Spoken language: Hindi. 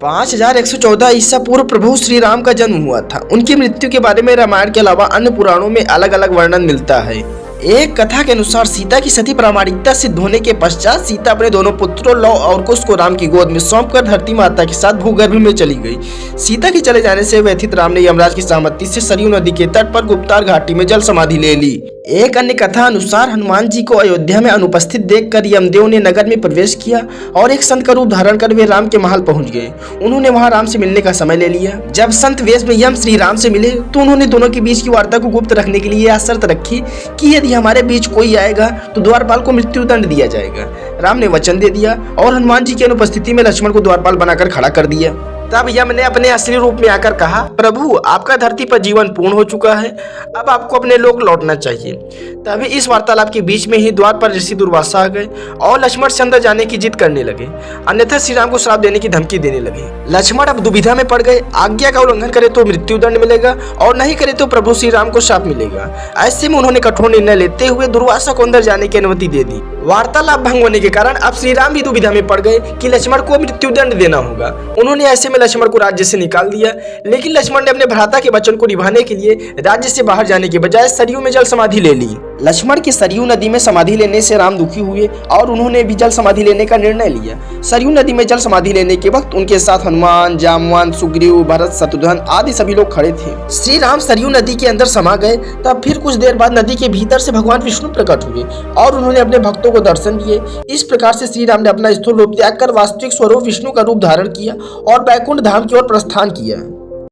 5114 ईसा पूर्व प्रभु श्री राम का जन्म हुआ था। उनकी मृत्यु के बारे में रामायण के अलावा अन्य पुराणों में अलग अलग वर्णन मिलता है। एक कथा के अनुसार सीता की सती प्रामाणिकता सिद्ध होने के पश्चात सीता अपने दोनों पुत्रों लव और कुश को राम की गोद में सौंपकर धरती माता के साथ भूगर्भ में चली गई। सीता के चले जाने से व्यथित राम ने यमराज की सहमति से सरयू नदी के तट पर गुप्तार घाटी में जल समाधि ले ली। एक अन्य कथा अनुसार हनुमान जी को अयोध्या में अनुपस्थित देखकर यमदेव ने नगर में प्रवेश किया और एक संत का रूप धारण कर वे राम के महल पहुंच गए। उन्होंने वहां राम से मिलने का समय ले लिया। जब संत वेश में यम श्री राम से मिले तो उन्होंने दोनों के बीच की वार्ता को गुप्त रखने के लिए यह शर्त रखी कि यदि हमारे बीच कोई आएगा तो द्वारपाल को मृत्यु दंड दिया जाएगा। राम ने वचन दे दिया और हनुमान जी की अनुपस्थिति में लक्ष्मण को द्वारपाल बनाकर खड़ा कर दिया। तब यम ने अपने असली रूप में आकर कहा, प्रभु आपका धरती पर जीवन पूर्ण हो चुका है, अब आपको अपने लोक लौटना चाहिए। तभी इस वार्तालाप के बीच में ही द्वार पर ऋषि दुर्वासा आ गए और लक्ष्मण से अंदर जाने की जिद करने लगे, अन्यथा श्री राम को श्राप देने की धमकी देने लगे। लक्ष्मण अब दुविधा में पड़ गए, आज्ञा का उल्लंघन करे तो मृत्यु दंड मिलेगा और नहीं करे तो प्रभु श्री राम को श्राप मिलेगा। ऐसे में उन्होंने कठोर निर्णय लेते हुए दुर्वासा को अंदर जाने की अनुमति दे दी। वार्तालाप भंग होने के कारण अब श्री राम भी दुविधा में पड़ गए कि लक्ष्मण को मृत्यु दंड देना होगा। उन्होंने ऐसे में लक्ष्मण को राज्य से निकाल दिया, लेकिन लक्ष्मण ने अपने भ्राता के वचन को निभाने के लिए राज्य से बाहर जाने के बजाय सरयू में जल समाधि ले ली। लक्ष्मण की सरयू नदी में समाधि लेने से राम दुखी हुए और उन्होंने भी जल समाधि लेने का निर्णय लिया। सरयू नदी में जल समाधि लेने के वक्त उनके साथ हनुमान, जामवंत, सुग्रीव, भरत, शत्रुघ्न आदि सभी लोग खड़े थे। श्री राम सरयू नदी के अंदर समा गए। तब फिर कुछ देर बाद नदी के भीतर से भगवान विष्णु प्रकट हुए और उन्होंने अपने भक्तों को दर्शन दिए। इस प्रकार से श्री राम ने अपना स्थूल रूप त्याग कर वास्तविक स्वरूप विष्णु का रूप धारण किया और वैकुंठ धाम की ओर प्रस्थान किया।